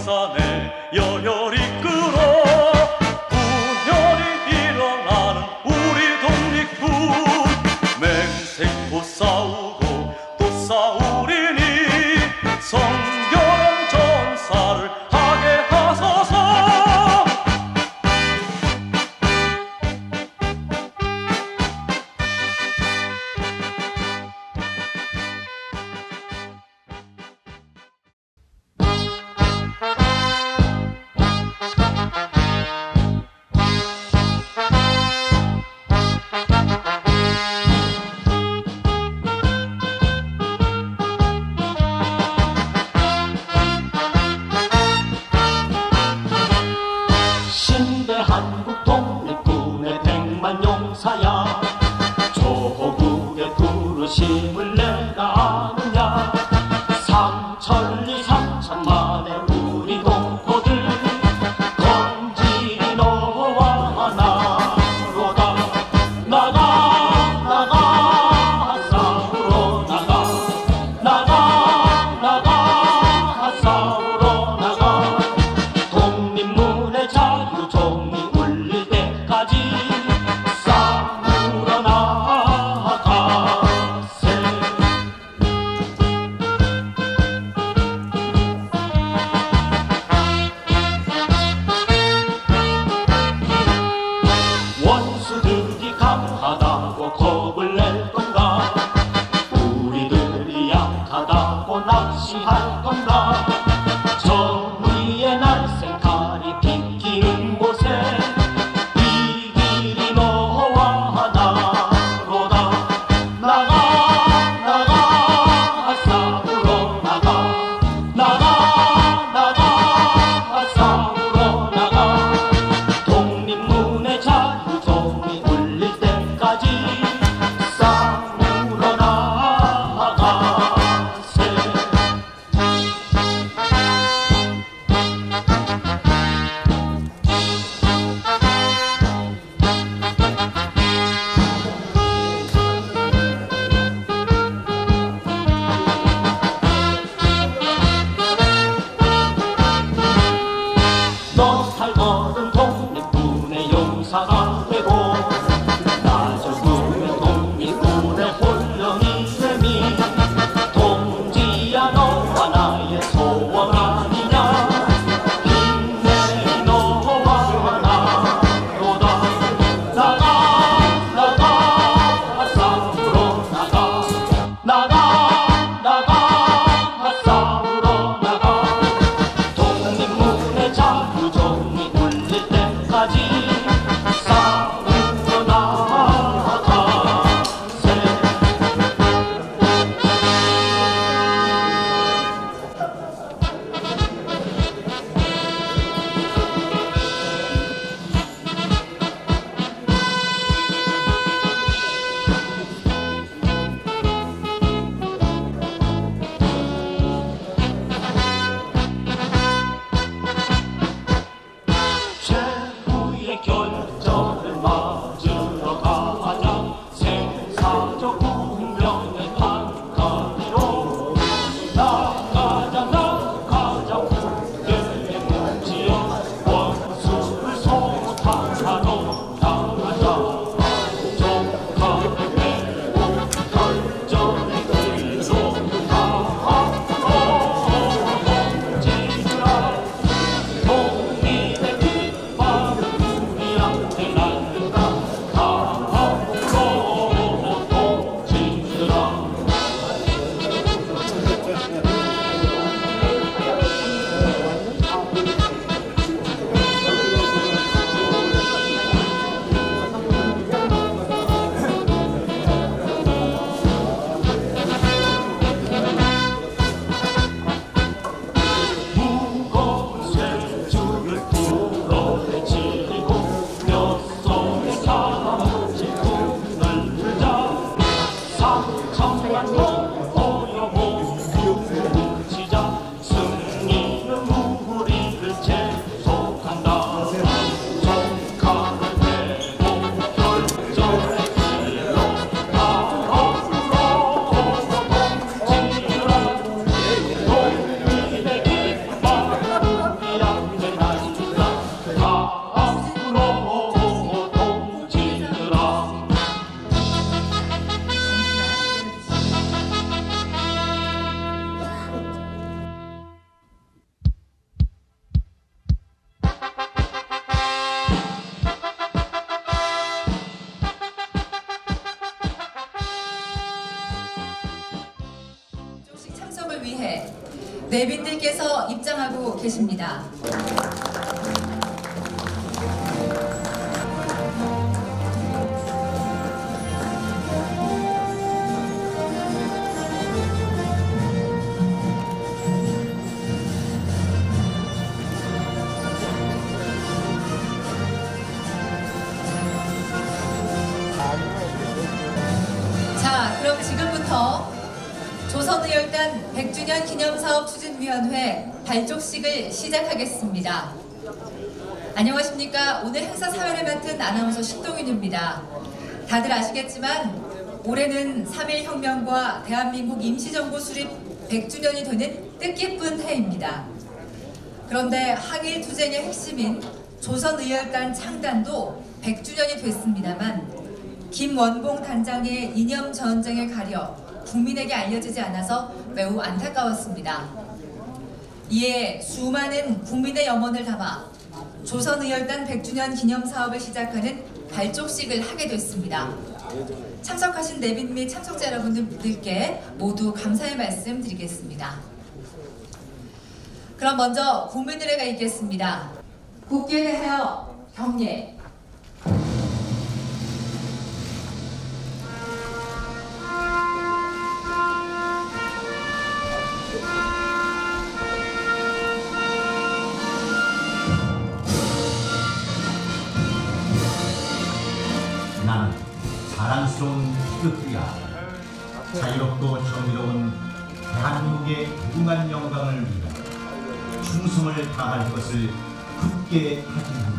용산에 열혈 이끌어 분열이 일어나는 우리 독립군. 맹세코 싸우고 또 싸우리니 성결한 전사를 하게 하소서. 한국 독립군의 100만 용사야, 조국의 부르심을 내가 아느냐. 삼천리 삼천만의 우리 동포들, 검질이 너와 나로다. 나가 싸우러 나가 싸우러 나가. 독립문의 자유 종이 울릴 때까지 싸우러 나가세. 내빈들께서 입장하고 계십니다. 자, 그럼 지금부터 조선의열단 100주년 기념사업 추진위원회 발족식을 시작하겠습니다. 안녕하십니까. 오늘 행사 사회를 맡은 아나운서 신동윤입니다. 다들 아시겠지만 올해는 3.1혁명과 대한민국 임시정부 수립 100주년이 되는 뜻깊은 해입니다. 그런데 항일투쟁의 핵심인 조선의열단 창단도 100주년이 됐습니다만 김원봉 단장의 이념 전쟁에 가려 국민에게 알려지지 않아서 매우 안타까웠습니다. 이에 수많은 국민의 염원을 담아 조선의열단 100주년 기념사업을 시작하는 발족식을 하게 됐습니다. 참석하신 내빈 및 참석자 여러분들께 모두 감사의 말씀 드리겠습니다. 그럼 먼저 국민의례가 있겠습니다. 국기에 대하여 경례. 나는 자랑스러운 희극이야. 자유롭고 정의로운 대한민국의 무궁한 영광을 위해 충성을 다할 것을 굳게 다짐합니다.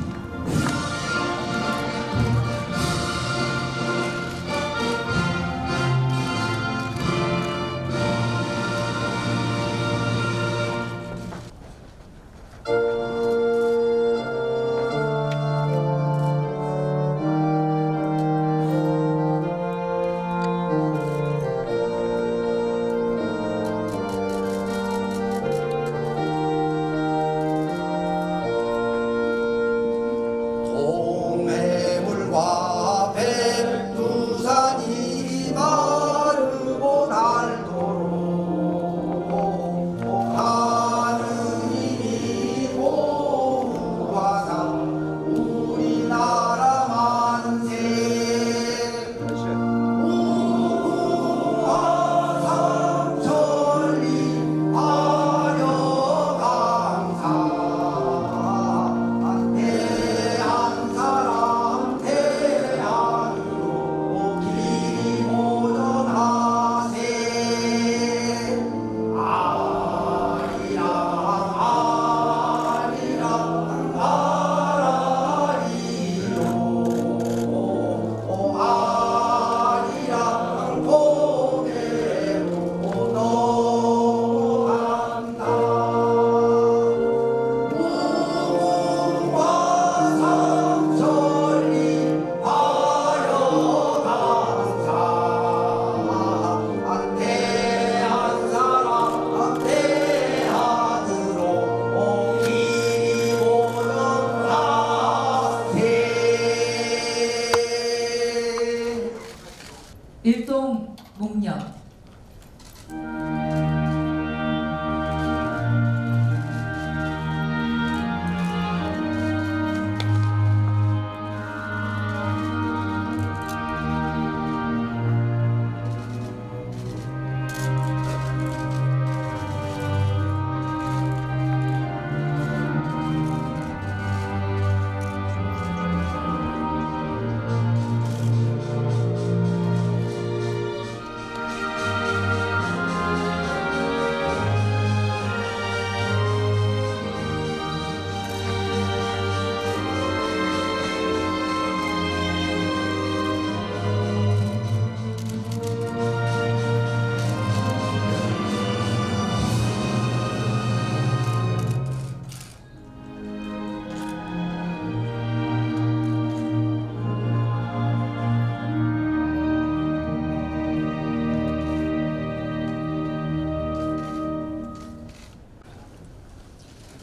일동 목련.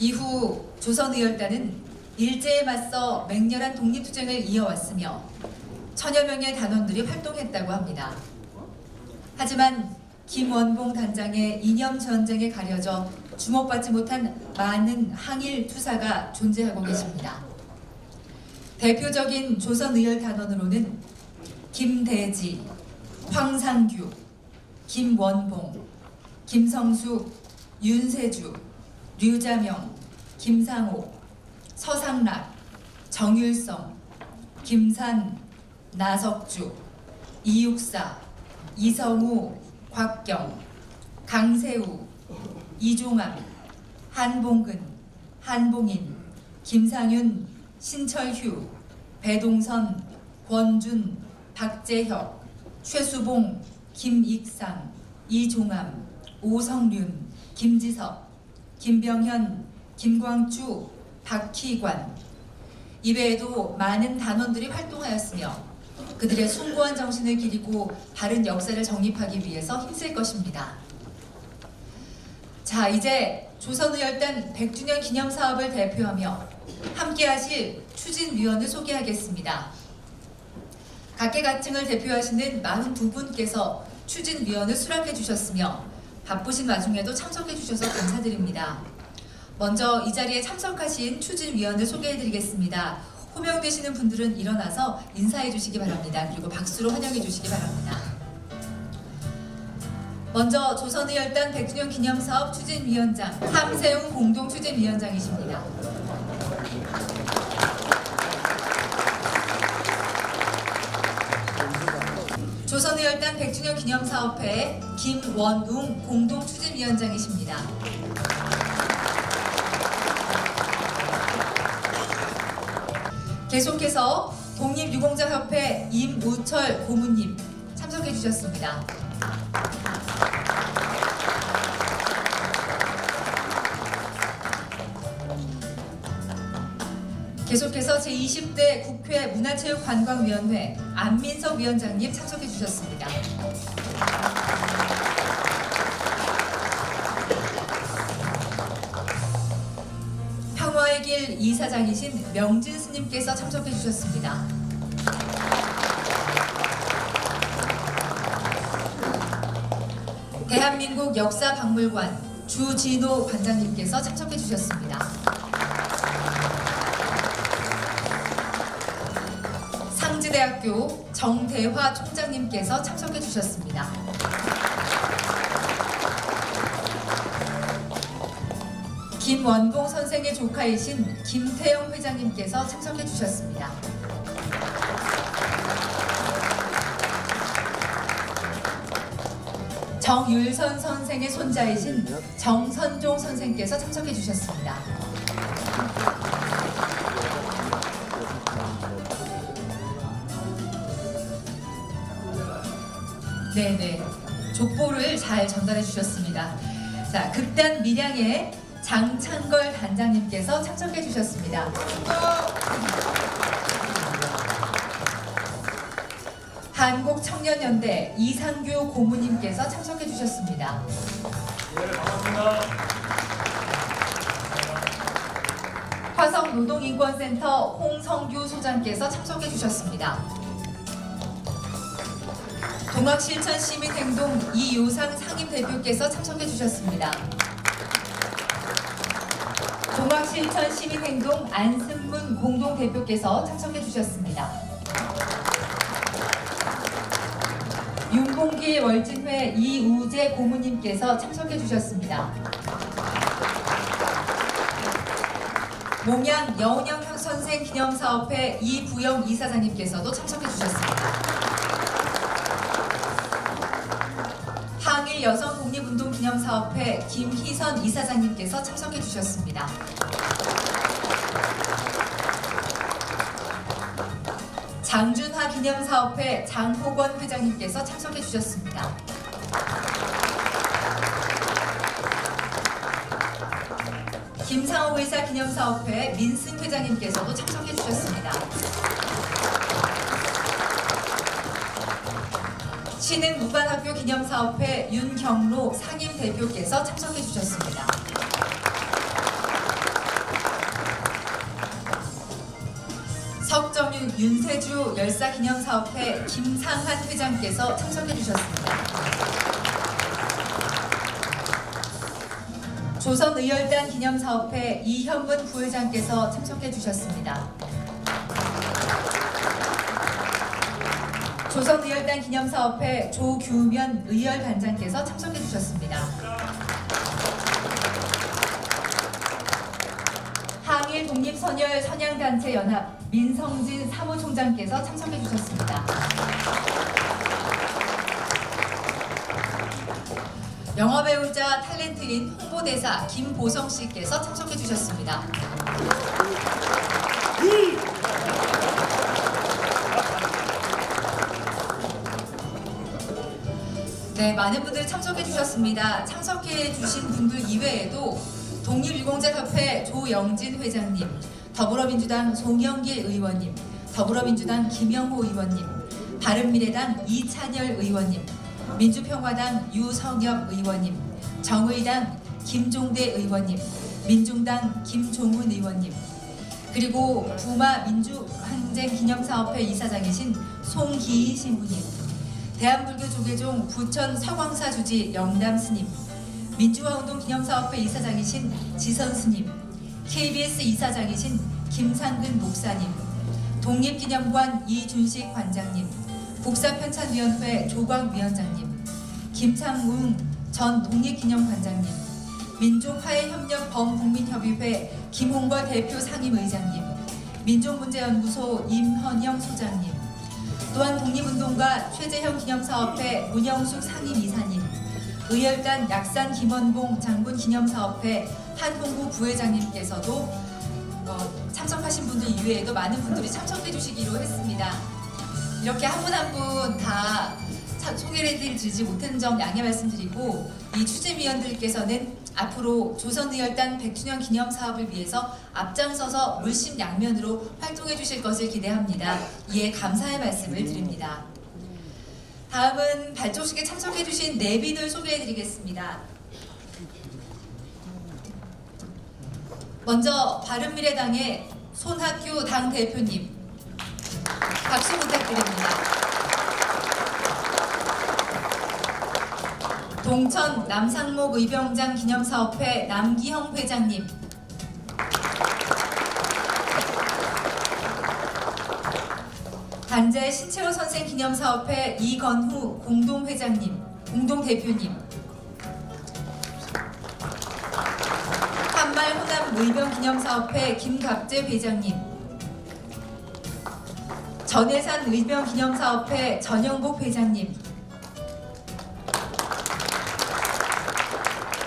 이후 조선의열단은 일제에 맞서 맹렬한 독립투쟁을 이어왔으며 천여 명의 단원들이 활동했다고 합니다. 하지만 김원봉 단장의 이념 전쟁에 가려져 주목받지 못한 많은 항일 투사가 존재하고 계십니다. 대표적인 조선의열 단원으로는 김대지, 황상규, 김원봉, 김성숙, 윤세주, 류자명, 김상호, 서상락, 정율성, 김산, 나석주, 이육사, 이성우, 곽경, 강세우, 이종암, 한봉근, 한봉인, 김상윤, 신철휴, 배동선, 권준, 박재혁, 최수봉, 김익상, 이종암, 오성륜, 김지섭, 김병현, 김광주, 박희관. 이외에도 많은 단원들이 활동하였으며 그들의 숭고한 정신을 기리고 바른 역사를 정립하기 위해서 힘쓸 것입니다. 자, 이제 조선의열단 100주년 기념사업을 대표하며 함께하실 추진위원을 소개하겠습니다. 각계각층을 대표하시는 42분께서 추진위원을 수락해 주셨으며 바쁘신 와중에도 참석해 주셔서 감사드립니다. 먼저 이 자리에 참석하신 추진위원을 소개해 드리겠습니다. 호명되시는 분들은 일어나서 인사해 주시기 바랍니다. 그리고 박수로 환영해 주시기 바랍니다. 먼저 조선의열단 100주년 기념사업 추진위원장 함세웅 공동추진위원장이십니다. 조선의열단 100주년 기념사업회 김원웅 공동추진위원장이십니다. 계속해서 독립유공자협회 임우철 고문님 참석해 주셨습니다. 계속해서 제20대 국회 문화체육관광위원회 안민석 위원장님 참석해 주셨습니다. 평화의 길 이사장이신 명진 스님께서 참석해 주셨습니다. 대한민국 역사박물관 주진호 관장님께서 참석해 주셨습니다. 상지대학교 정대화 총장님께서 참석해 주셨습니다. 김원봉 선생의 조카이신 김태영 회장님께서 참석해 주셨습니다. 정율선 선생의 손자이신 정선종 선생께서 참석해 주셨습니다. 네네, 족보를 잘 전달해 주셨습니다. 자, 극단 밀양의 장창걸 단장님께서 참석해 주셨습니다. 한국청년연대 이상규 고문님께서 참석해 주셨습니다. 네, 반갑습니다. 화성노동인권센터 홍성규 소장께서 참석해 주셨습니다. 동학실천시민행동 이요상 상임대표께서 참석해 주셨습니다. 동학실천시민행동 안승문 공동대표께서 참석해 주셨습니다. 윤봉길 월진회 이우재 고문님께서 참석해 주셨습니다. 몽양 여운형 선생 기념사업회 이부영 이사장님께서도 참석해 주셨습니다. 항일 여성 독립운동 기념사업회 김희선 이사장님께서 참석해 주셨습니다. 장준하 기념사업회 장호건 회장님께서 참석해 주셨습니다. 김상호 의사 기념사업회 민승 회장님께서도 참석해 주셨습니다. 신흥 무관학교 기념사업회 윤경로 상임대표께서 참석해 주셨습니다. 석정윤 윤세주 열사기념사업회 김상한 회장께서 참석해 주셨습니다. 조선의열단 기념사업회 이현문 부회장께서 참석해 주셨습니다. 조선의열단 기념사업회 조규면 의열단장께서 참석해 주셨습니다. 항일 독립선열 선양단체 연합 민성진 사무총장께서 참석해 주셨습니다. 영화배우자 탤런트인 홍보대사 김보성 씨께서 참석해 주셨습니다. 네, 많은 분들 참석해 주셨습니다. 참석해 주신 분들 이외에도 독립유공자협회 조영진 회장님, 더불어민주당 송영길 의원님, 더불어민주당 김영호 의원님, 바른미래당 이찬열 의원님, 민주평화당 유성엽 의원님, 정의당 김종대 의원님, 민중당 김종훈 의원님, 그리고 부마 민주항쟁기념사업회 이사장이신 송기희 신부님, 대한불교 조계종 부천 서광사 주지 영남 스님, 민주화운동 기념사업회 이사장이신 지선 스님, KBS 이사장이신 김상근 목사님, 독립기념관 이준식 관장님, 국사편찬위원회 조광 위원장님, 김창웅 전 독립기념관장님, 민족화해협력 범국민협의회 김홍걸 대표 상임의장님, 민족문제연구소 임헌영 소장님, 또한 독립운동가 최재형 기념사업회 문영숙 상임이사님, 의열단 약산 김원봉 장군 기념사업회 한홍구 부회장님께서도 참석하신 분들 이외에도 많은 분들이 참석해 주시기로 했습니다. 이렇게 한 분 한 분 다 소개를 드리지 못한 점 양해 말씀드리고, 이 추진위원들께서는 앞으로 조선의열단 100주년 기념사업을 위해서 앞장서서 물심양면으로 활동해 주실 것을 기대합니다. 이에 감사의 말씀을 드립니다. 다음은 발족식에 참석해 주신 내빈을 소개해 드리겠습니다. 먼저 바른미래당의 손학규 당대표님, 박수 부탁드립니다. 동천 남상목 의병장 기념사업회 남기형 회장님, 단재 신채호 선생 기념사업회 이건후 공동대표님, 한말 호남 의병 기념사업회 김갑재 회장님, 전해산 의병 기념사업회 전영복 회장님,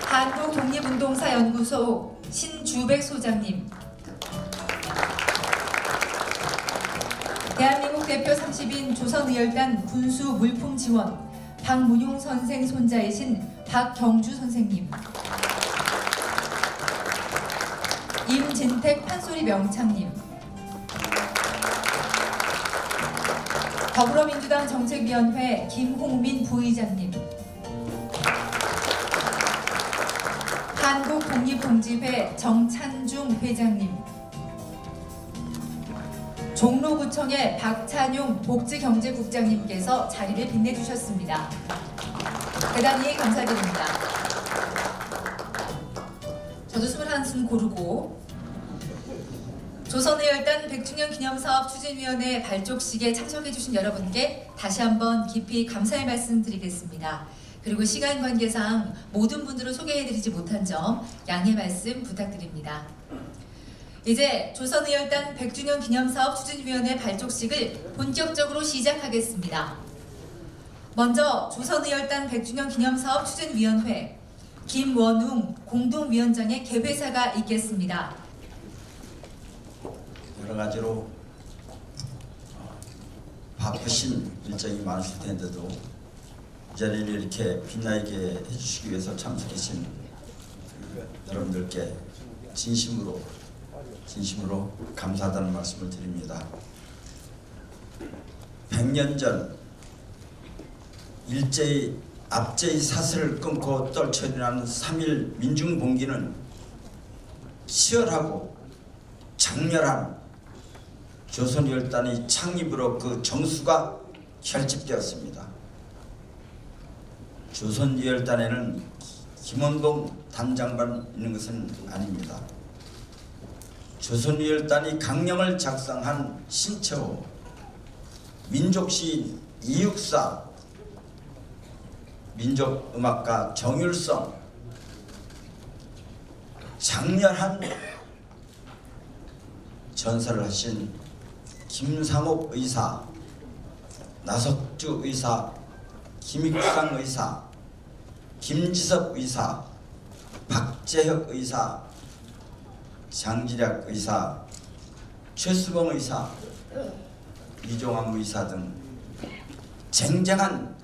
한국독립운동사연구소 신주백 소장님, 대한민국 대표 30인 조선의열단 군수 물품 지원 박문용 선생 손자이신 박경주 선생님, 임진택 판소리 명창님, 더불어민주당 정책위원회 김홍민 부의장님, 한국독립동지회 정찬중 회장님, 종로구청의 박찬용 복지경제국장님께서 자리를 빛내주셨습니다. 대단히 감사드립니다. 저도 21숨 고르고 조선의열단 100주년 기념사업 추진위원회 발족식에 참석해주신 여러분께 다시 한번 깊이 감사의 말씀 드리겠습니다. 그리고 시간 관계상 모든 분들을 소개해드리지 못한 점 양해 말씀 부탁드립니다. 이제 조선의열단 100주년 기념사업 추진위원회 발족식을 본격적으로 시작하겠습니다. 먼저 조선의열단 100주년 기념사업 추진위원회 김원웅 공동위원장의 개회사가 있겠습니다. 여러 가지로 바쁘신 일정이 많으실 텐데도 이 자리를 이렇게 빛나게 해주시기 위해서 참석하신 여러분들께 진심으로 감사하다는 말씀을 드립니다. 100년 전 압제의 사슬을 끊고 떨쳐지는 3.1 민중봉기는 치열하고 장렬한 조선의열단의 창립으로 그 정수가 결집되었습니다. 조선의열단에는 김원봉 단장만 있는 것은 아닙니다. 조선위열단이 강령을 작성한 신채호, 민족시인 이육사, 민족음악가 정율성, 장렬한 전설을 하신 김상옥 의사, 나석주 의사, 김익상 의사, 김지섭 의사, 박재혁 의사, 장지략 의사, 최수봉 의사, 이종암 의사 등 쟁쟁한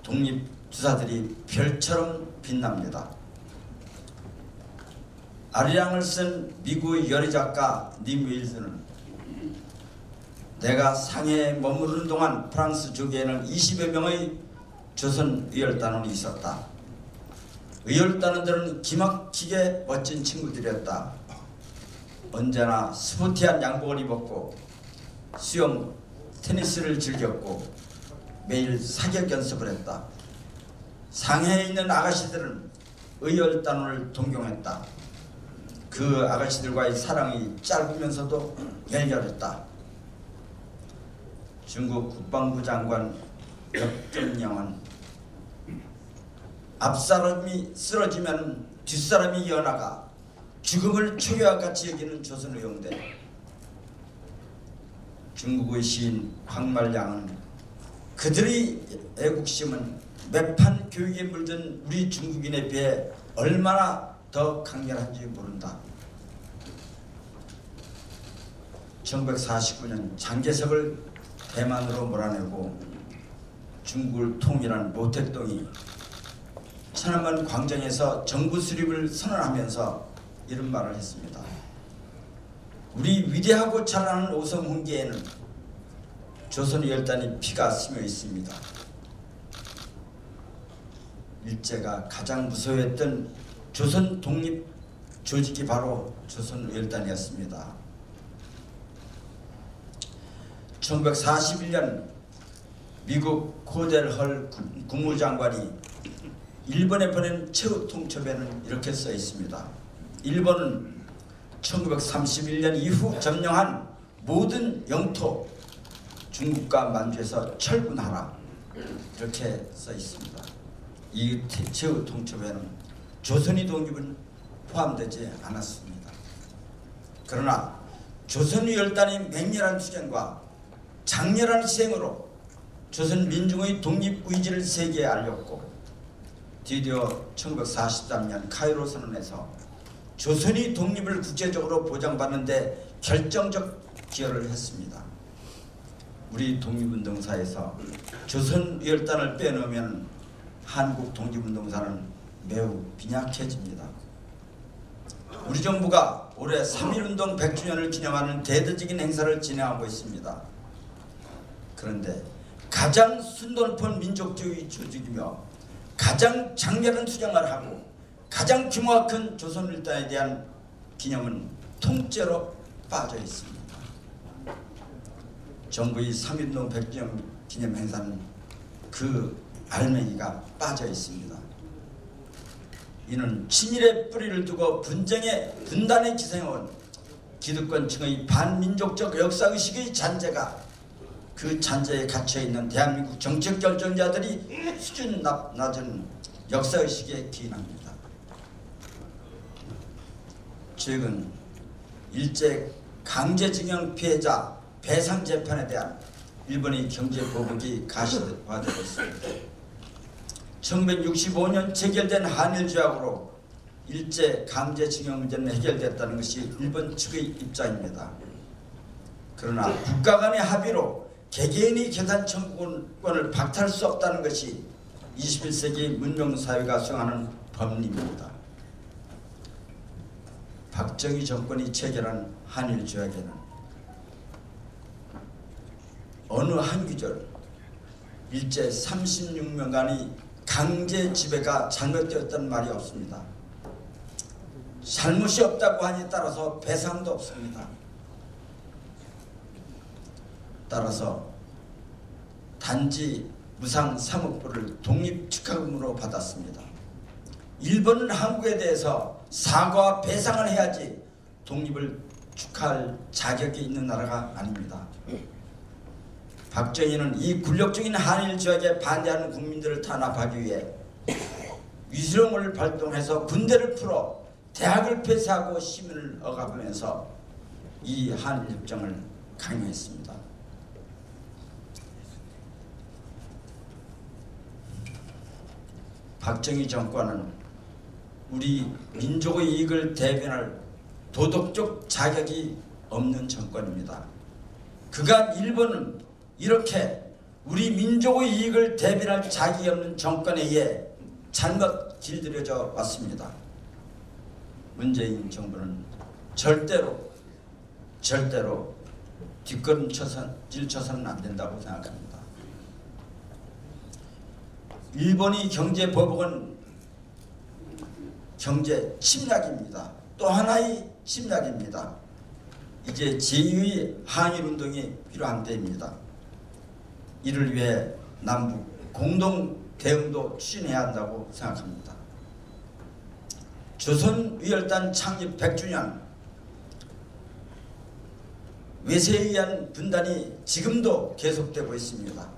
독립투사들이 별처럼 빛납니다. 아리랑을 쓴 미국의 열의작가 님 윌슨은 내가 상해에 머무르는 동안 프랑스 조계에는 20여 명의 조선 의열단원이 있었다. 의열단원들은 기막히게 멋진 친구들이었다. 언제나 스포티한 양복을 입었고 수영, 테니스를 즐겼고 매일 사격 연습을 했다. 상해에 있는 아가씨들은 의열단원을 동경했다. 그 아가씨들과의 사랑이 짧으면서도 열렬했다. 중국 국방부 장관 역경영은 앞사람이 쓰러지면 뒷사람이 이어나가 죽음을 초기와 같이 여기는 조선의용대. 중국의 시인 황말량은 그들의 애국심은 매판 교육에 물든 우리 중국인에 비해 얼마나 더 강렬한지 모른다. 1949년 장개석을 대만으로 몰아내고 중국을 통일한 모택동이 천안문 광장에서 정부 수립을 선언하면서 이런 말을 했습니다. 우리 위대하고 찬란한 오성 훈계에는 조선의 열단이 피가 스며 있습니다. 일제가 가장 무서워했던 조선 독립 조직이 바로 조선 열단이었습니다. 1941년 미국 코델 헐 국무장관이 일본에 보낸 최후 통첩에는 이렇게 써 있습니다. 일본은 1931년 이후 점령한 모든 영토 중국과 만주에서 철군하라, 이렇게 써 있습니다. 이 최후 통첩에는 조선의 독립은 포함되지 않았습니다. 그러나 조선의 열단의 맹렬한 투쟁과 장렬한 희생으로 조선 민중의 독립 의지를 세계에 알렸고 드디어 1943년 카이로 선언에서 조선의 독립을 국제적으로 보장받는 데 결정적 기여를 했습니다. 우리 독립운동사에서 조선 열단을 빼놓으면 한국 독립운동사는 매우 빈약해집니다. 우리 정부가 올해 3.1운동 100주년을 기념하는 대대적인 행사를 진행하고 있습니다. 그런데 가장 순돈폰 민족주의 조직이며 가장 장렬한 투쟁을 하고 가장 규모가 큰 조선일단에 대한 기념은 통째로 빠져 있습니다. 정부의 3.1운동 100주년 기념 행사는 그 알맹이가 빠져 있습니다. 이는 친일의 뿌리를 두고 분쟁의 분단에 기생해온 기득권층의 반민족적 역사의식의 잔재가 그 잔재에 갇혀있는 대한민국 정책 결정자들이 수준 낮은 역사의식에 기인합니다. 최근 일제 강제징용 피해자 배상재판에 대한 일본의 경제보복이 가시화되고 있습니다. 1965년 체결된 한일조약으로 일제 강제징용 문제는 해결됐다는 것이 일본 측의 입장입니다. 그러나 국가 간의 합의로 개개인의 계산 청구권을 박탈할 수 없다는 것이 21세기 문명사회가 수행하는 법리입니다. 박정희 정권이 체결한 한일조약에는 어느 한 구절 일제 36년간의 강제 지배가 잘못되었다는 말이 없습니다. 잘못이 없다고 하니 따라서 배상도 없습니다. 따라서 단지 무상 3억불을 독립축하금으로 받았습니다. 일본은 한국에 대해서 사과와 배상을 해야지 독립을 축하할 자격이 있는 나라가 아닙니다. 박정희는 이 굴욕적인 한일 조약에 반대하는 국민들을 탄압하기 위해 위수령을 발동해서 군대를 풀어 대학을 폐쇄하고 시민을 억압하면서 이 한일 협정을 강요했습니다. 박정희 정권은 우리 민족의 이익을 대변할 도덕적 자격이 없는 정권입니다. 그간 일본은 이렇게 우리 민족의 이익을 대변할 자격이 없는 정권에 의해 잘못 길들여져 왔습니다. 문재인 정부는 절대로 뒷걸음질 쳐서는 안 된다고 생각합니다. 일본이 경제 보복은 경제 침략입니다. 또 하나의 침략입니다. 이제 제2의 한일운동이 필요한 때입니다. 이를 위해 남북 공동 대응도 추진해야 한다고 생각합니다. 조선의열단 창립 100주년 외세에 의한 분단이 지금도 계속되고 있습니다.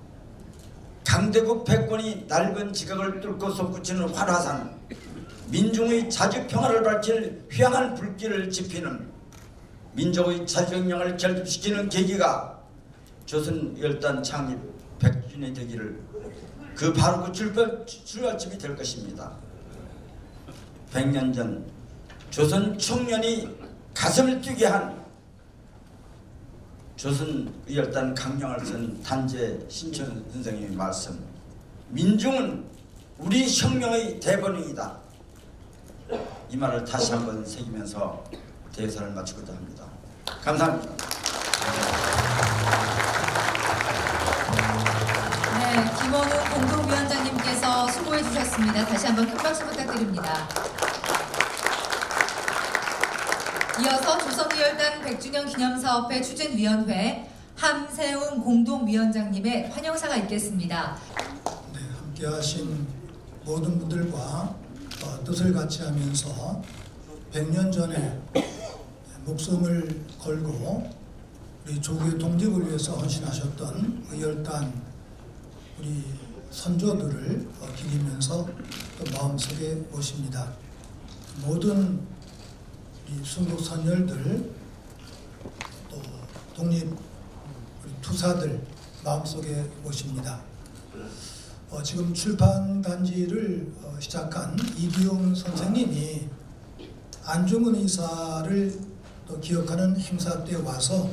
강대국 패권이 넓은 지각을 뚫고 솟구치는 활화산, 민중의 자주평화를 밝힐 휘황한 불길을 지피는 민족의 자주혁명을 결집시키는 계기가 조선열단 창립 100주년이 되기를 그 바로 그 출발점이 될 것입니다. 100년 전 조선 청년이 가슴을 뛰게 한 조선열단 강령을 쓴 단재 신천 선생님의 말씀, 민중은 우리 혁명의 대본능이다. 이 말을 다시 한번 새기면서 대사를 마치고자 합니다. 감사합니다. 네, 김원우 공동위원장님께서 수고해 주셨습니다. 다시 한번 큰 박수 부탁드립니다. 이어서 조선의열단 100주년 기념사업회 추진위원회 함세웅 공동위원장님의 환영사가 있겠습니다. 네, 함께하신 모든 분들과 뜻을 같이 하면서 100년 전에 목숨을 걸고 우리 조국의 독립을 위해서 헌신하셨던 의열단 우리 선조들을 기리면서 또 마음속에 모십니다. 모든 우리 순국 선열들 또 독립 우리 투사들 마음속에 모십니다. 지금 출판단지를 시작한 이기용 선생님이 안중근 의사를 또 기억하는 행사 때 와서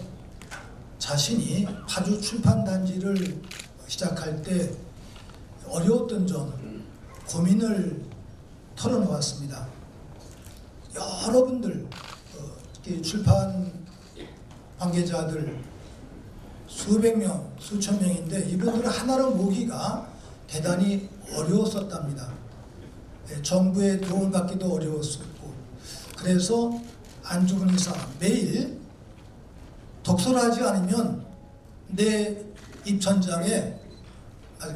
자신이 파주 출판단지를 시작할 때 어려웠던 점, 고민을 털어놓았습니다. 여러분들 출판 관계자들 수백 명, 수천 명인데 이분들 하나로 모기가 대단히 어려웠었답니다. 정부의 도움을 받기도 어려웠었고, 그래서 안중근 의사 매일 독서를 하지 않으면 내 입천장에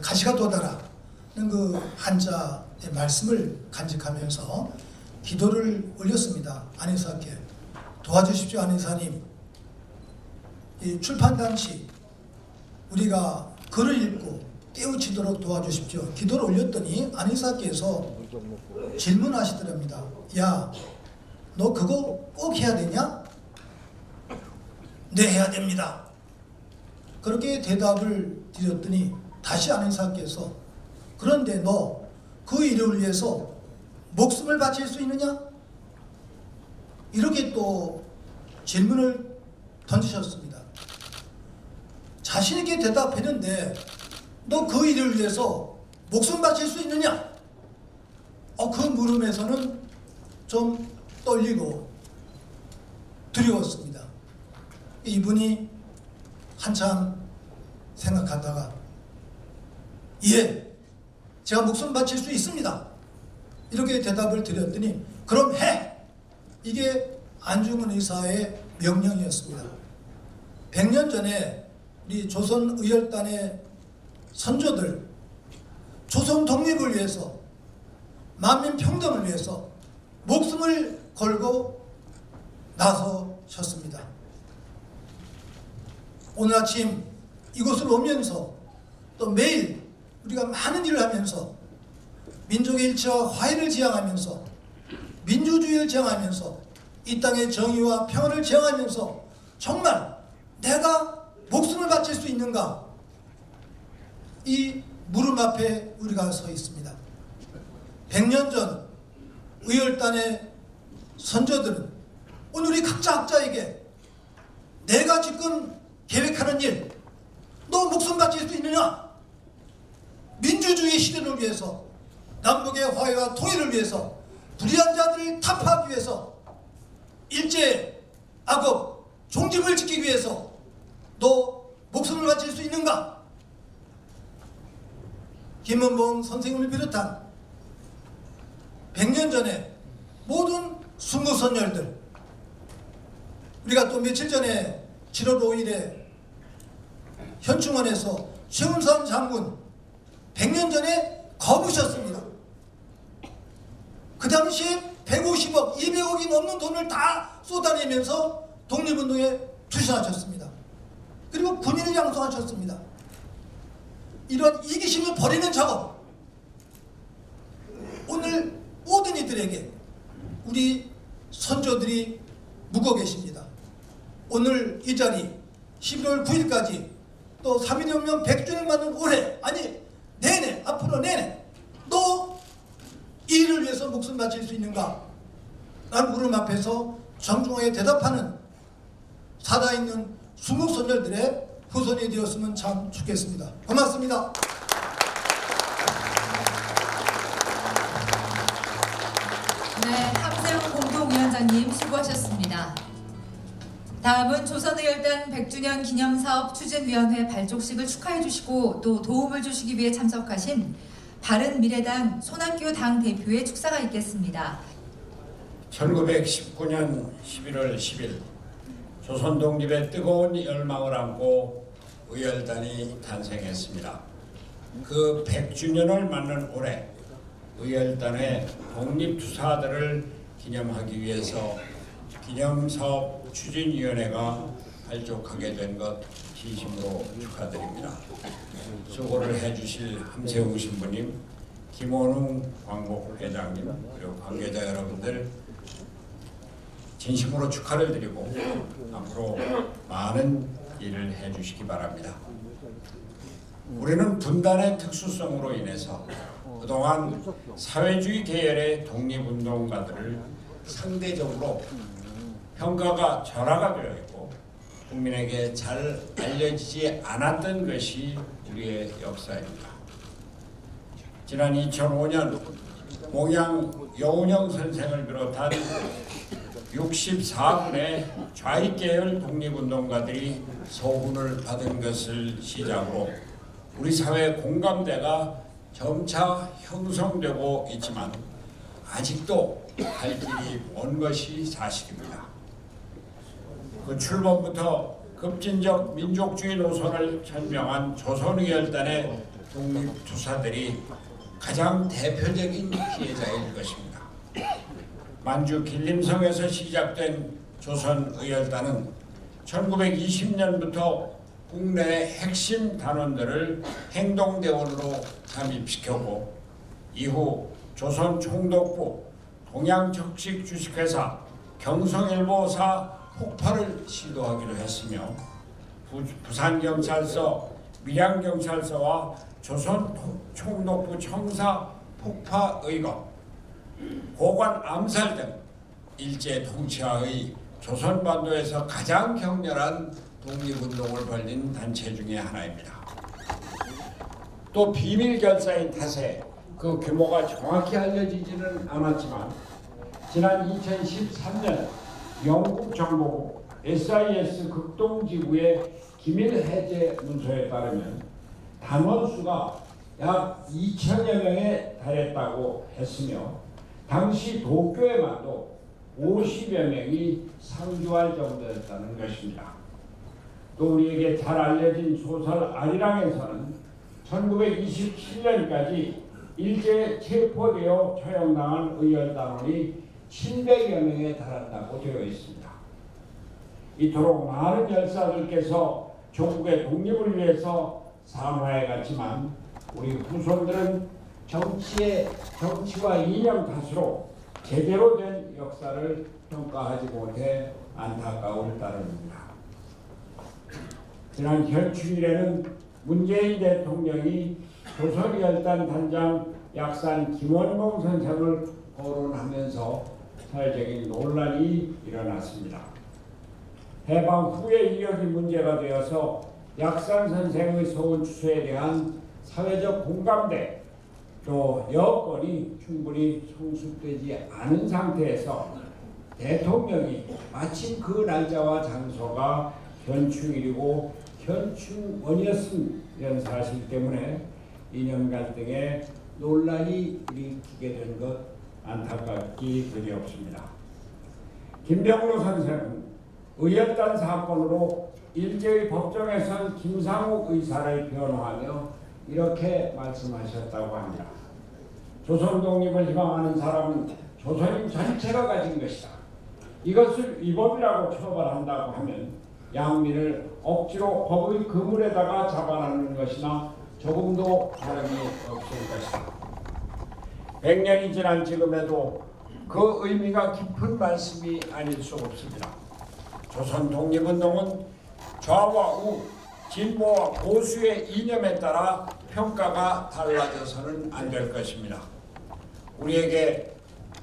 가시가 돋아라는 그 한자의 말씀을 간직하면서 기도를 올렸습니다. 안 의사께 도와주십시오. 안 의사님, 이 출판 당시 우리가 글을 읽고 깨우치도록 도와주십시오. 기도를 올렸더니 안 의사께서 질문하시더랍니다. 야, 너 그거 꼭 해야 되냐? 네, 해야 됩니다. 그렇게 대답을 드렸더니 다시 안 의사께서 그런데 너 그 일을 위해서 목숨을 바칠 수 있느냐? 이렇게 또 질문을 던지셨습니다. 자신 있게 대답했는데 너 그 일을 위해서 목숨 바칠 수 있느냐? 그 물음에서는 좀 떨리고 두려웠습니다. 이분이 한참 생각하다가 예, 제가 목숨 바칠 수 있습니다. 이렇게 대답을 드렸더니 그럼 해! 이게 안중근 의사의 명령이었습니다. 100년 전에 우리 조선의열단의 선조들, 조선 독립을 위해서 만민 평등을 위해서 목숨을 걸고 나서셨습니다. 오늘 아침 이곳을 오면서 또 매일 우리가 많은 일을 하면서 민족의 일치와 화해를 지향하면서 민주주의를 지향하면서 이 땅의 정의와 평화를 지향하면서 정말 내가 목숨을 바칠 수 있는가, 이 물음 앞에 우리가 서 있습니다. 100년 전 의열단의 선조들은 오늘 우리 각자에게 내가 지금 계획하는 일, 너 목숨 바칠 수 있느냐? 민주주의 시대를 위해서, 남북의 화해와 통일을 위해서, 불의한 자들을 타파하기 위해서, 일제 악업 종집을 지키기 위해서 너 목숨을 바칠 수 있는가? 김은봉 선생님을 비롯한 100년 전에 모든 순국선열들, 우리가 또 며칠 전에 7월 5일에 현충원에서 최은선 장군 100년 전에 거부셨습니다. 그 당시에 150억, 200억이 넘는 돈을 다 쏟아내면서 독립운동에 투신하셨습니다. 그리고 군인을 양성하셨습니다. 이런 이기심을 버리는 작업, 오늘 모든 이들에게 우리 선조들이 묻고 계십니다. 오늘 이 자리 11월 9일까지 또 3.1혁명 100주년 맞는 올해, 아니 내내, 앞으로 내내 너 이 일을 위해서 목숨 바칠 수 있는가? 라는 물음 앞에서 정중하게 대답하는 살아있는 순국선열들의 후손이 되었으면 참 좋겠습니다. 고맙습니다. 네, 함세웅 공동위원장님 수고하셨습니다. 다음은 조선의열단 100주년 기념사업 추진위원회 발족식을 축하해 주시고 또 도움을 주시기 위해 참석하신 바른미래당 손학규 당대표의 축사가 있겠습니다. 1919년 11월 10일 조선 독립의 뜨거운 열망을 안고 의열단이 탄생했습니다. 그 100주년을 맞는 올해 의열단의 독립투사들을 기념하기 위해서 기념사업 추진위원회가 발족하게 된 것 진심으로 축하드립니다. 수고를 해주실 함세웅 신부님, 김원웅 광복회장님, 그리고 관계자 여러분들 진심으로 축하를 드리고 앞으로 많은 일을 해주시기 바랍니다. 우리는 분단의 특수성으로 인해서 그동안 사회주의 계열의 독립운동가들을 상대적으로 평가가 절하가 되어 있고 국민에게 잘 알려지지 않았던 것이 우리의 역사입니다. 지난 2005년 몽양 여운형 선생을 비롯한 64군의 좌익계열 독립운동가들이 소훈을 받은 것을 시작으로 우리 사회 공감대가 점차 형성되고 있지만 아직도 갈 길이 먼 것이 사실입니다. 그 출범부터 급진적 민족주의 노선을 천명한 조선의열단의 독립투사들이 가장 대표적인 피해자일 것입니다. 만주 길림성에서 시작된 조선의열단은 1920년부터 국내 핵심 단원들을 행동대원으로 잠입시켰고 이후 조선총독부, 동양적식주식회사, 경성일보사 폭파를 시도하기로 했으며 부산경찰서, 밀양경찰서와 조선총독부 청사 폭파 의거, 고관 암살 등 일제 통치하의 조선반도에서 가장 격렬한 독립운동을 벌린 단체 중에 하나입니다. 또 비밀결사인 탓에 그 규모가 정확히 알려지지는 않았지만 지난 2013년 영국 정보부 SIS 극동지구의 기밀 해제 문서에 따르면 단원 수가 약 2천여 명에 달했다고 했으며 당시 도쿄에만도 50여 명이 상주할 정도였다는 것입니다. 또 우리에게 잘 알려진 소설 아리랑에서는 1927년까지 일제 체포되어 처형당한 의열단원이 700여 명에 달한다고 되어 있습니다. 이토록 많은 열사들께서 조국의 독립을 위해서 산화해 갔지만 우리 후손들은 정치와 이념 탓으로 제대로 된 역사를 평가하지 못해 안타까울 따름입니다. 지난 현충일에는 문재인 대통령이 조선열단 단장 약산 김원봉 선생을 거론하면서 사회적인 논란이 일어났습니다. 해방 후에 이력이 문제가 되어서 약산 선생의 소원 추수에 대한 사회적 공감대 또 여건이 충분히 성숙되지 않은 상태에서 대통령이 마침 그 날짜와 장소가 현충일이고 현충원이었음이라는 사실 때문에 이념 갈등에 논란이 일으키게 된 것 안타깝기 그지없습니다. 김병로 선생은 의열단 사건으로 일제의 법정에선 김상욱 의사를 변호하며 이렇게 말씀하셨다고 합니다. 조선 독립을 희망하는 사람은 조선인 전체가 가진 것이다. 이것을 위법이라고 처벌한다고 하면 양민을 억지로 법의 그물에다가 잡아넣는 것이나 조금도 다름이 없을 것이다. 100년이 지난 지금에도 그 의미가 깊은 말씀이 아닐 수 없습니다. 조선 독립운동은 좌와 우, 진보와 보수의 이념에 따라 평가가 달라져서는 안 될 것입니다.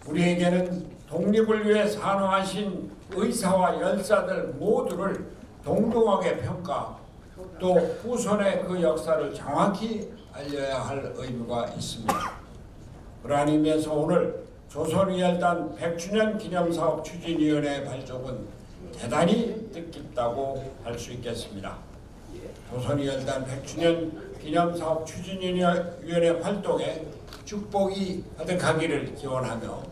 우리에게는 독립을 위해 산화하신 의사와 열사들 모두를 동등하게 평가, 또 후손의 그 역사를 정확히 알려야 할 의무가 있습니다. 그러한 의미에서 오늘 조선의열단 100주년 기념사업 추진위원회 발족은 대단히 뜻깊다고 할 수 있겠습니다. 조선의열단 100주년 기념사업 추진위원회 활동에 축복이 가득하기를 기원하며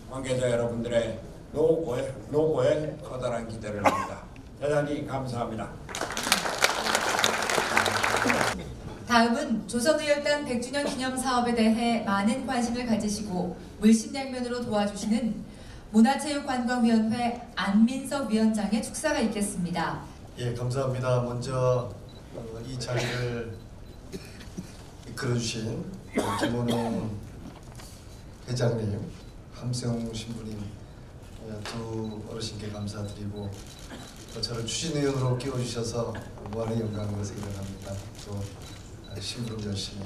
관계자 여러분들의 노고에 커다란 기대를 합니다. 대단히 감사합니다. 다음은 조선의열단 100주년 기념사업에 대해 많은 관심을 가지시고 물심양면으로 도와주시는 문화체육관광위원회 안민석 위원장의 축사가 있겠습니다. 예, 감사합니다. 먼저 이 자리를 이끌어주신 김원웅 회장님, 함세웅 신부님 두 어르신께 감사드리고 또 저를 추진위원으로 끼워주셔서 무한의 영광으로 생각합니다. 또 신분 열심히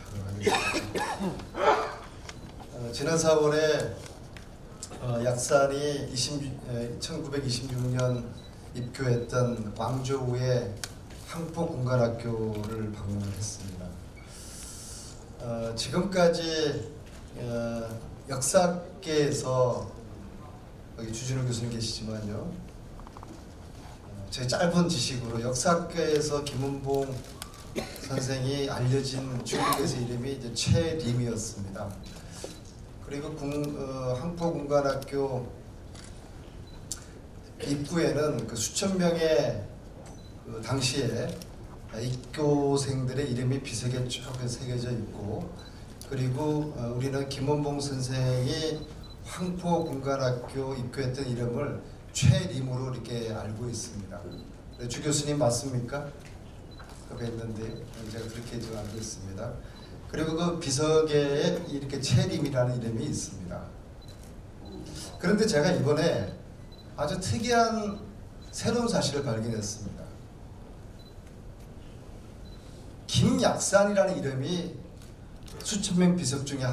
하도록 하겠습니다. 지난 4월에 약산이 1926년 입교했던 왕조우의 항포공관학교를 방문을 했습니다. 지금까지 역사계에서 여기 주진우 교수님 계시지만요, 제 짧은 지식으로 역사계에서 김원봉 선생이 알려진 중국에서 이름이 이제 최림이었습니다. 그리고 항포공관학교 입구에는 그 수천 명의 그 당시에 입교생들의 이름이 비석에 쭉 새겨져 있고, 그리고 우리는 김원봉 선생이 황포공관학교 입교했던 이름을 최림으로 이렇게 알고 있습니다. 주 교수님 맞습니까? 했는데 제가 그렇게 좀 알고 있습니다. 그리고 그 비석에 이렇게 최림이라는 이름이 있습니다. 그런데 제가 이번에 아주 특이한 새로운 사실을 발견했습니다. 김약산이라는 이름이 수천 명 비석 중에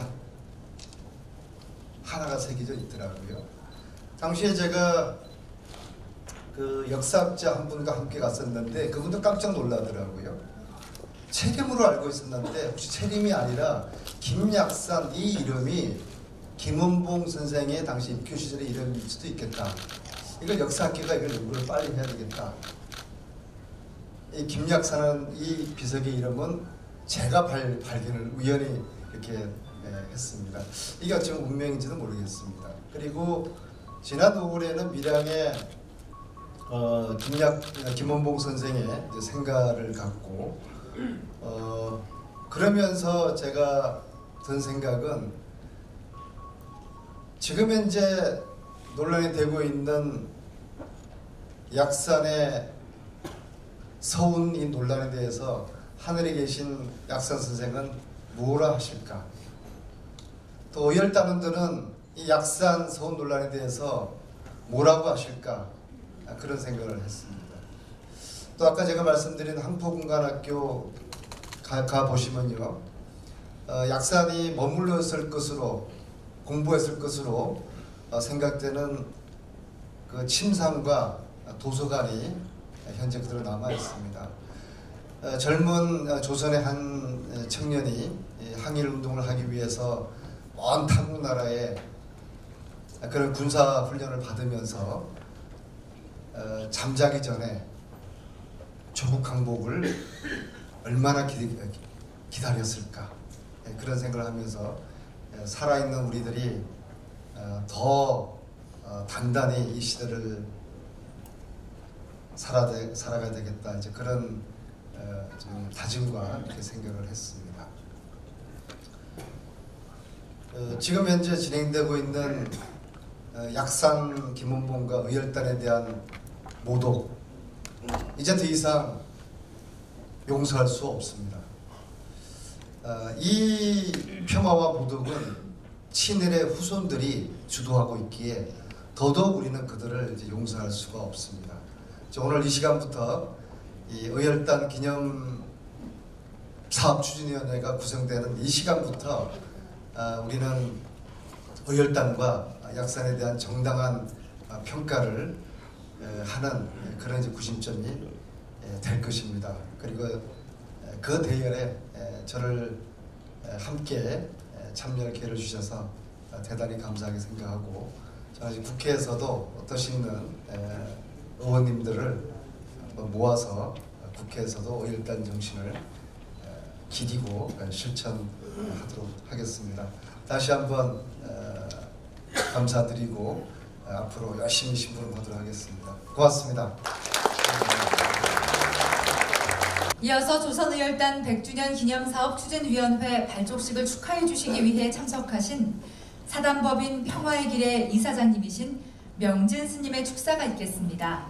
하나가 새겨져 있더라고요. 당시에 제가 그 역사학자 한 분과 함께 갔었는데 그분도 깜짝 놀라더라고요. 최림으로 알고 있었는데 혹시 최림이 아니라 김약산, 이 이름이 김원봉 선생의 당시 입교 시절의 이름일 수도 있겠다. 이걸 역사학계가 이걸 연구를 빨리 해야 되겠다. 이 김약산은 이 비석의 이름은 제가 발견을 우연히 이렇게 했습니다. 이게 어쩌면 운명인지도 모르겠습니다. 그리고 지난 5월에는 밀양에 김원봉 선생의 생가를 갖고 그러면서 제가 든 생각은 지금 현재 논란이 되고 있는 약산의 서운 이 논란에 대해서 하늘에 계신 약산 선생은 뭐라 하실까? 또 의열단원들은 이 약산 서운 논란에 대해서 뭐라고 하실까? 그런 생각을 했습니다. 또 아까 제가 말씀드린 항포군관학교 가 보시면요, 약산이 머물렀을 것으로 공부했을 것으로 생각되는 그 침상과 도서관이 현재 그대로 남아 있습니다. 젊은 조선의 한 청년이 항일 운동을 하기 위해서 먼 타국 나라에 그런 군사 훈련을 받으면서 잠자기 전에 조국 항복을 얼마나 기다렸을까, 그런 생각을 하면서 살아있는 우리들이 더 단단히 이 시대를 살아가야 되겠다, 이제 그런 좀 다짐과 이렇게 생각을 했습니다. 지금 현재 진행되고 있는 약산 김원봉과 의열단에 대한 모독, 이제 더 이상 용서할 수 없습니다. 이 폄하와 모독은 친일의 후손들이 주도하고 있기에 더더욱 우리는 그들을 이제 용서할 수가 없습니다. 오늘 이 시간부터 이 의열단 기념 사업 추진위원회가 구성되는 이 시간부터 우리는 의열단과 약산에 대한 정당한 평가를 하는 그런 이제 구심점이 될 것입니다. 그리고 그 대열에 저를 함께 참여할 기회를 주셔서 대단히 감사하게 생각하고, 저는 국회에서도 또 있는 의원님들을 모아서 국회에서도 의열단 정신을 기리고 실천하도록 하겠습니다. 다시 한번 감사드리고 앞으로 열심히 심부름하도록 하겠습니다. 고맙습니다. 이어서 조선의열단 100주년 기념사업 추진위원회 발족식을 축하해 주시기 위해 참석하신 사단법인 평화의 길의 이사장님이신 명진 스님의 축사가 있겠습니다.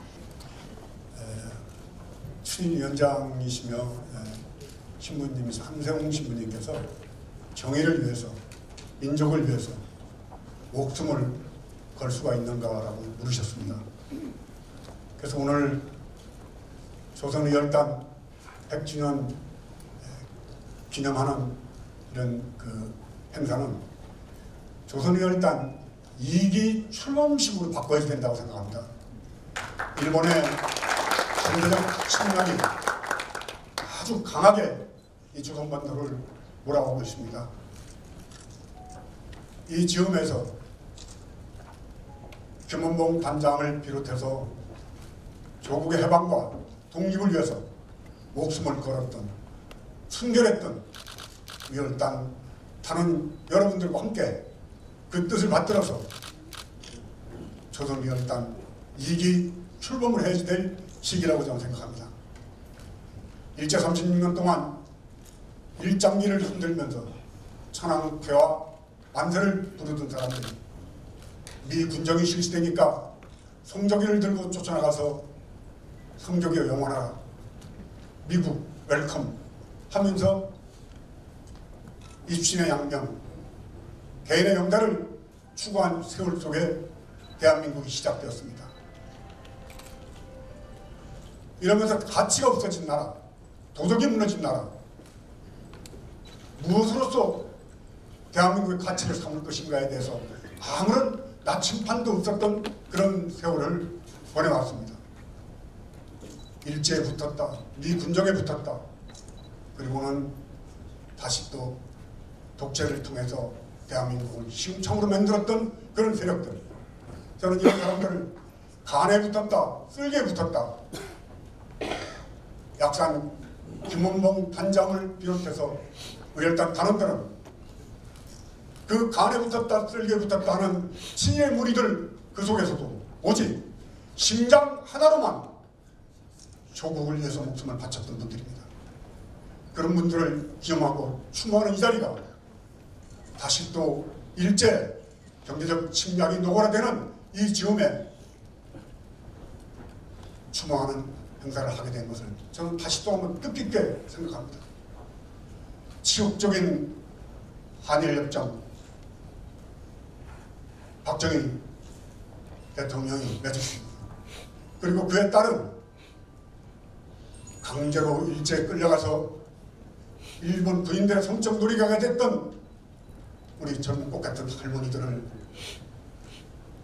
추진위원장이시며 신부님이신 함세웅 신부님께서 정의를 위해서, 민족을 위해서 목숨을 걸 수가 있는가라고 물으셨습니다. 그래서 오늘 조선의열단 100주년 기념하는 이런 그 행사는 조선의열단 2기 출범식으로 바꿔야 된다고 생각합니다. 일본의 정대적 침략이 아주 강하게 이 조선반도를 몰아오고 있습니다. 이 즈음에서 김원봉 단장을 비롯해서 조국의 해방과 독립을 위해서 목숨을 걸었던, 순결했던 의열단 타는 여러분들과 함께 그 뜻을 받들어서 조선의열단 2기 출범을 해야 될 시기라고 저는 생각합니다. 일제 36년 동안 일장기를 흔들면서 천황폐와 만세를 부르던 사람들이 미 군정이 실시되니까 송조기를 들고 쫓아나가서 성조기여 영원하라, 미국 웰컴 하면서 입신의 양명, 개인의 영달을 추구한 세월 속에 대한민국이 시작되었습니다. 이러면서 가치가 없어진 나라, 도덕이 무너진 나라, 무엇으로서 대한민국의 가치를 삼을 것인가에 대해서 아무런 나침판도 없었던 그런 세월을 보내왔습니다. 일제에 붙었다, 미 군정에 붙었다, 그리고는 다시 또 독재를 통해서 대한민국을 시금창으로 만들었던 그런 세력들, 저는 이런 사람들을 간에 붙었다, 쓸개에 붙었다, 약산 김원봉 단장을 비롯해서 의열단 단원들은 그 간에 붙었다, 쓸개에 붙었다 하는 친일 무리들 그 속에서도 오직 심장 하나로만 조국을 위해서 목숨을 바쳤던 분들입니다. 그런 분들을 기념하고 추모하는 이 자리가 다시 또 일제 경제적 침략이 노골화되는 이 즈음에 추모하는 행사를 하게 된 것을 저는 다시 또 한번 뜻깊게 생각합니다. 치욕적인 한일협정 박정희 대통령이 맺었습니다. 그리고 그에 따른 강제로 일제에 끌려가서 일본 부인들의 성적 놀이가가 됐던 우리 젊은 꽃 같은 할머니들을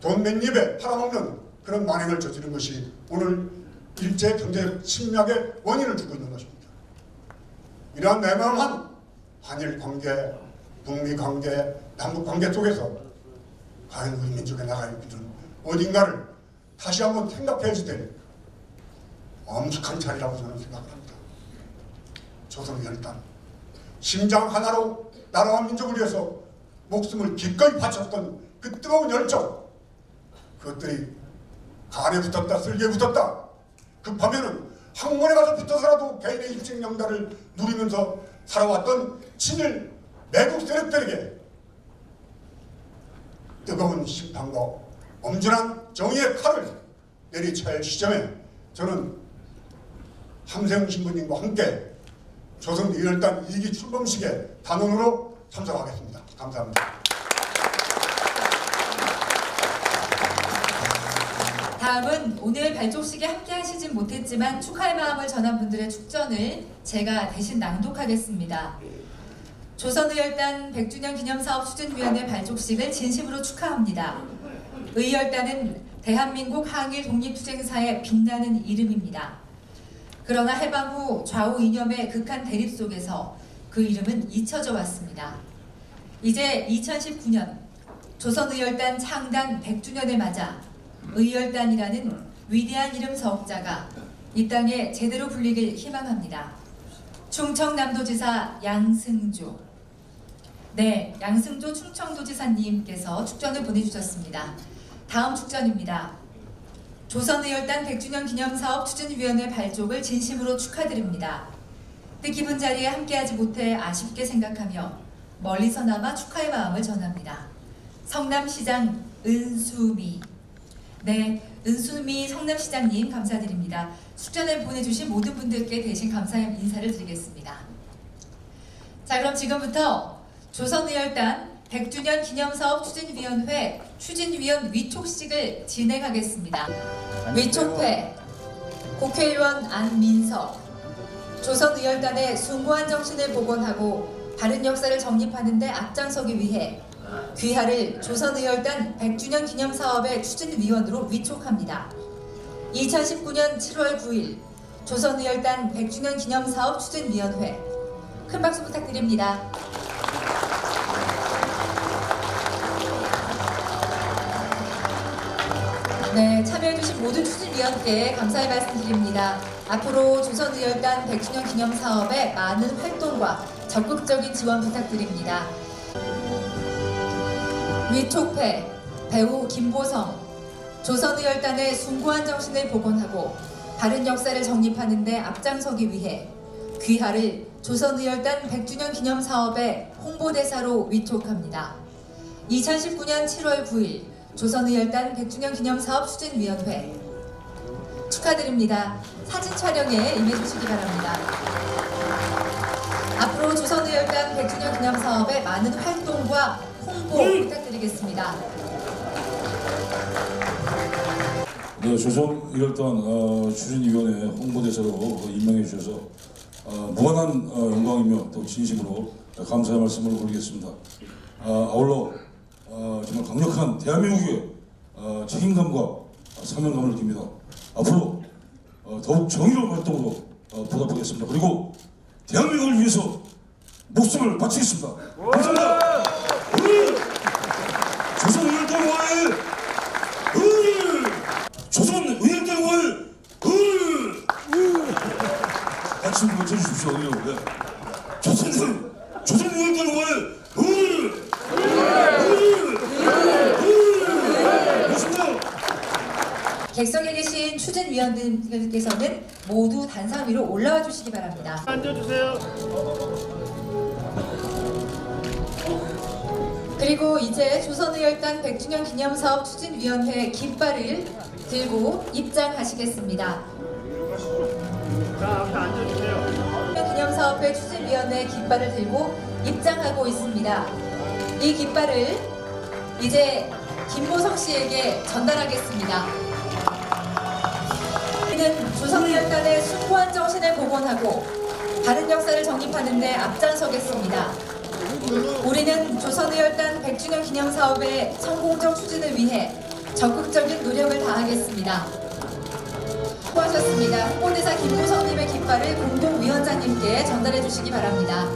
돈 몇 입에 팔아먹는 그런 만행을 저지른 것이 오늘 일제 경제 침략의 원인을 주고 있는 것입니다. 이러한 매망한 한일 관계, 북미 관계, 남북 관계 속에서 과연 우리 민족의 나갈 길은 어딘가를 다시 한번 생각해야 될 엄숙한 자리라고 저는 생각을 합니다. 조선 열단 심장 하나로 나라와 민족을 위해서 목숨을 기꺼이 바쳤던 그 뜨거운 열정, 그것들이 간에 붙었다 쓸개에 붙었다 급하면은 항문에 가서 붙어서라도 개인의 일찍 영달을 누리면서 살아왔던 친일 매국 세력들에게 뜨거운 심판과 엄중한 정의의 칼을 내리쳐야 할 시점에 저는 함세웅 신부님과 함께 조선 유혈단 2기 출범식에 단원으로 참석하겠습니다. 감사합니다. 다음은 오늘 발족식에 함께 하시진 못했지만 축하의 마음을 전한 분들의 축전을 제가 대신 낭독하겠습니다. 조선의열단 100주년 기념사업 추진위원회 발족식을 진심으로 축하합니다. 의열단은 대한민국 항일 독립투쟁사의 빛나는 이름입니다. 그러나 해방 후 좌우 이념의 극한 대립 속에서 그 이름은 잊혀져 왔습니다. 이제 2019년 조선의열단 창단 100주년을 맞아 의열단이라는 위대한 이름 서옥자가 이 땅에 제대로 불리길 희망합니다. 충청남도지사 양승조. 네, 양승조 충청도지사님께서 축전을 보내주셨습니다. 다음 축전입니다. 조선의열단 100주년 기념사업 추진위원회 발족을 진심으로 축하드립니다. 뜻깊은 자리에 함께하지 못해 아쉽게 생각하며 멀리서나마 축하의 마음을 전합니다. 성남시장 은수미. 네, 은수미 성남시장님 감사드립니다. 축전을 보내주신 모든 분들께 대신 감사의 인사를 드리겠습니다. 자, 그럼 지금부터 조선의열단 100주년 기념사업 추진위원회 추진위원 위촉식을 진행하겠습니다. 위촉회 국회의원 안민석. 조선의열단의 숭고한 정신을 복원하고 바른 역사를 정립하는 데 앞장서기 위해 귀하를 조선의열단 100주년 기념사업의 추진위원으로 위촉합니다. 2019년 7월 9일 조선의열단 100주년 기념사업 추진위원회. 큰 박수 부탁드립니다. 네, 참여해주신 모든 추진위원께 감사의 말씀드립니다. 앞으로 조선의열단 100주년 기념사업에 많은 활동과 적극적인 지원 부탁드립니다. 위촉회 배우 김보성. 조선의열단의 숭고한 정신을 복원하고 바른 역사를 정립하는 데 앞장서기 위해 귀하를 조선의열단 100주년 기념사업의 홍보대사로 위촉합니다. 2019년 7월 9일 조선의열단 100주년 기념사업 추진위원회. 축하드립니다. 사진 촬영에 임해주시기 바랍니다. 앞으로 조선의열단 100주년 기념사업의 많은 활동과 홍보 부탁드리겠습니다. 네, 조선의열단 추진위원회 홍보대사로 임명해 주셔서 무한한 영광이며 또 진심으로 감사의 말씀을 올리겠습니다. 아울러 정말 강력한 대한민국의 책임감과 사명감을 느낍니다. 앞으로 더욱 정의로운 활동으로 보답하겠습니다. 그리고 대한민국을 위해서 목숨을 바치겠습니다. 감사합니다. 조선의열단과의 조선의열단과의 같이 한번 쳐주십시오. 네. 조선의열단과의 객석에 계신 추진위원들께서는 모두 단상 위로 올라와 주시기 바랍니다. 앉아주세요. 그리고 이제 조선의열단 100주년 기념사업 추진위원회 깃발을 들고 입장하시겠습니다. 기념사업회 추진위원회 깃발을 들고 입장하고 있습니다. 이 깃발을 이제 김보석 씨에게 전달하겠습니다. 우리는 조선의열단의 숭고한 정신을 복원하고 바른 역사를 정립하는 데 앞장서겠습니다. 우리는 조선의열단 100주년 기념사업의 성공적 추진을 위해 적극적인 노력을 다하겠습니다. 수고하셨습니다. 홍보대사 김보석님의 깃발을 공동위원장님께 전달해 주시기 바랍니다.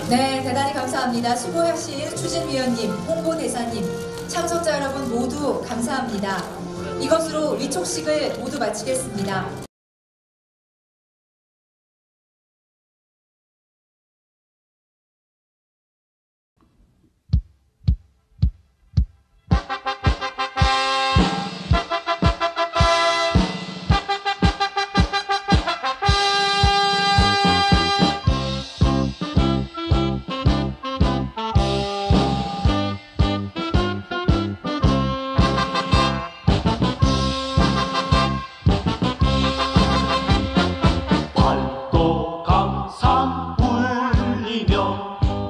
네, 대단히 감사합니다. 수고하신 추진위원님, 홍보대사님, 참석자 여러분 모두 감사합니다. 이것으로 위촉식을 모두 마치겠습니다.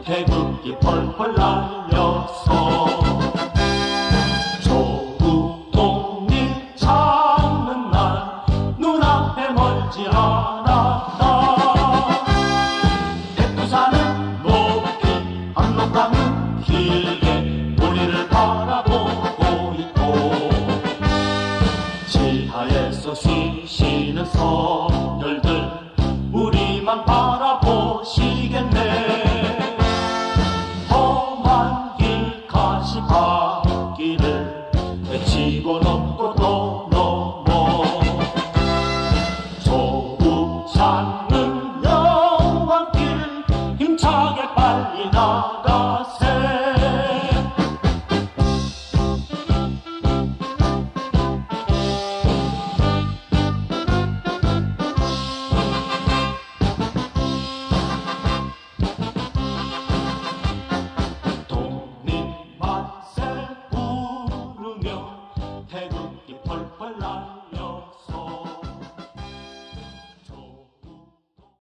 태극기 펄펄 날려서 조국 독립 찾는 날 눈앞에 멀지 않았다. 백두산은 높이 압록강은 길게 우리를 바라보고 있고 지하에서 쉬시는 선열들 우리만 바라보시겠네. 바퀴를 헤치고 넘고 또 넘어 조국 찾는 영광길 힘차게 빨리 나가세.